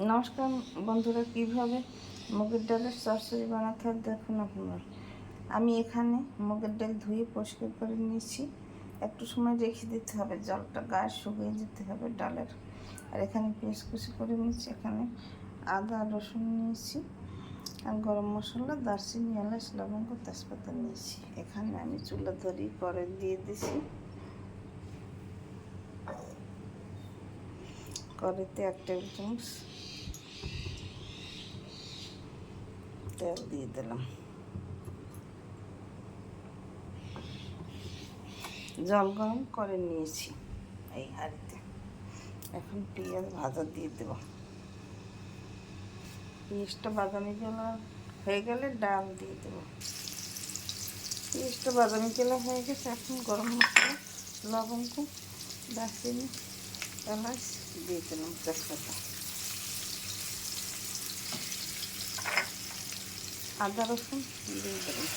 নমস্কার বন্ধুরা, কীভাবে মুগের ডালের চচ্চড়ি বানাতে হবে দেখুন আপনারা। আমি এখানে মুগের ডাল ধুয়ে পরিষ্কার করে নিয়েছি। একটু সময় রেখে দিতে হবে, জলটা গায়ে শুকিয়ে যেতে হবে ডালের। আর এখানে পেঁয়াজ কুচি করে নিয়েছি, এখানে আদা রসুন নিয়েছি, আর গরম মশলা, দারচিনি, এলাচ, লবঙ্গ, তেজপাতা নিয়েছি। এখানে আমি চুলা ধরি করে দিয়ে দিছি। কড়াইতে 1 টেবিল চামচ তেল দিয়ে দিলাম। জল গরম করে নিয়েছি এই হাঁড়িতে। এখন পেঁয়াজ ভাজা দিয়ে দেব। পেঁয়াজটা বাদামি কালার হয়ে গেলে ডাল দিয়ে দেব। পেঁয়াজটা বাদামি কালার হয়ে গেছে। এখন গরম মশলা, লবঙ্গ, দারচিনি, এলাচ দিয়ে দিলাম, তেজপাতা, আদা রসুন দিয়ে দিলাম।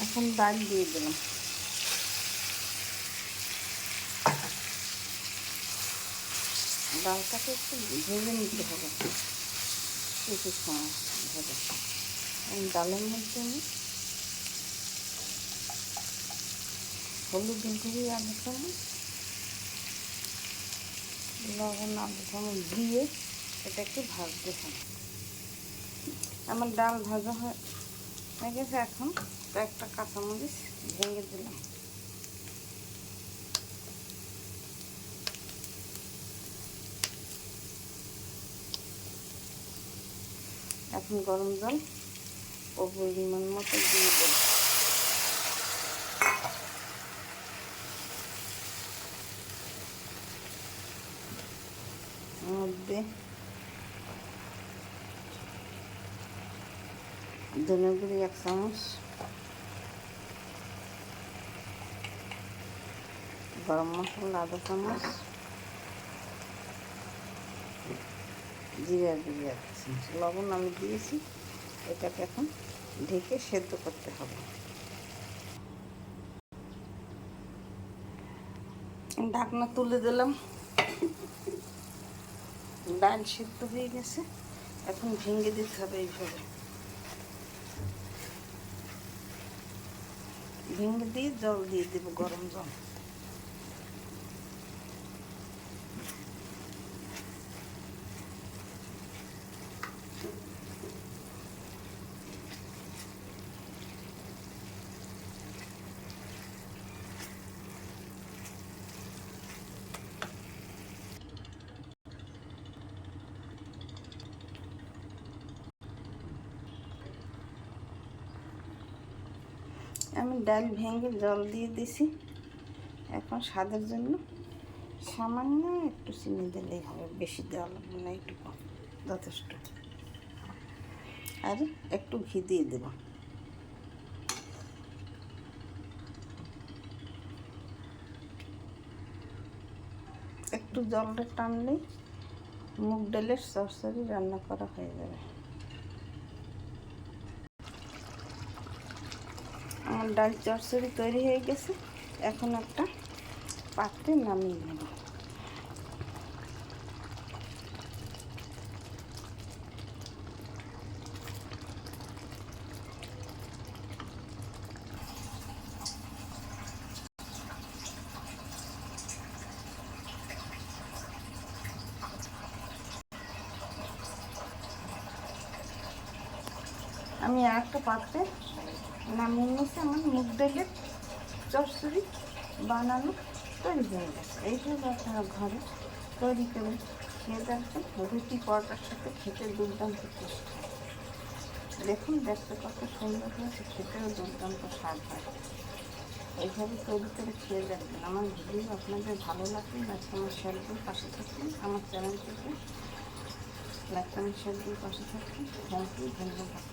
এখন ডাল দিয়ে দিলাম। ডালটাকে একটু ভেজে নিতে হবে কিছু সময় ভেজে। ডালের মধ্যে আমি হলুদ গুঁড়ি 1 চামচ, লবণ 1 চামচ দিয়ে এটাকে ভাজতে হবে। আমার ডাল ভাজা হয়ে গেছে। এখন একটা কাঁচামরিচ ভেঙে দিলাম। এখন গরম জল ও পরিমাণ মতো দিয়ে দেব। মধ্যে ধনে গুঁড়ি 1 চামচ, গরম মশলা 1/2 চামচ, জিরা গুঁড়ি 1 চামচ, লবণ আমি দিয়েছি। এটাকে এখন ঢেকে সেদ্ধ করতে হবে। ঢাকনা তুলে দিলাম। ডাল সেদ্ধ হয়ে গেছে। এখন ভেঙে দিতে হবে এইভাবে। ভেঙে দিয়ে জল দিয়ে দেব, গরম জল। আমি ডাল ভেঙে জল দিয়ে দিছি। এখন স্বাদের জন্য সামান্য একটু চিনি দিলেই হবে, বেশি দেওয়া লাগবে না, একটু কম যথেষ্ট। আর একটু ঘি দিয়ে দেব। একটু জলটা টানলেই মুগ ডালের চচ্চড়ি রান্না করা হয়ে যাবে। আমার ডাল চচ্চড়ি তৈরি হয়ে গেছে। এখন একটা পাত্রে নামিয়ে নেব। আমি একটা পাত্রে নামিয়ে নিয়েছি। আমার মুগ ডালের চচ্চড়ি বানানো তৈরি হয়ে গেছে। এইভাবে আপনারা ঘরে তৈরি করে খেয়ে দেখবেন। রুটি পরোটার সাথে খেতে দুর্দান্ত টেস্ট হয়। দেখুন, দেখতে কত সুন্দর হয়েছে, খেতেও দুর্দান্ত স্বাদ হয়। এইভাবে তৈরি করে খেয়ে দেখবেন। আমার ভিডিও আপনাদের ভালো লাগলে লাইক কমেন্ট শেয়ার দিয়ে পাশে থাকবেন। আমার চ্যানেলটিকে লাইক কমেন্ট শেয়ার দিয়ে পাশে থাকবেন। থ্যাংক ইউ, ধন্যবাদ।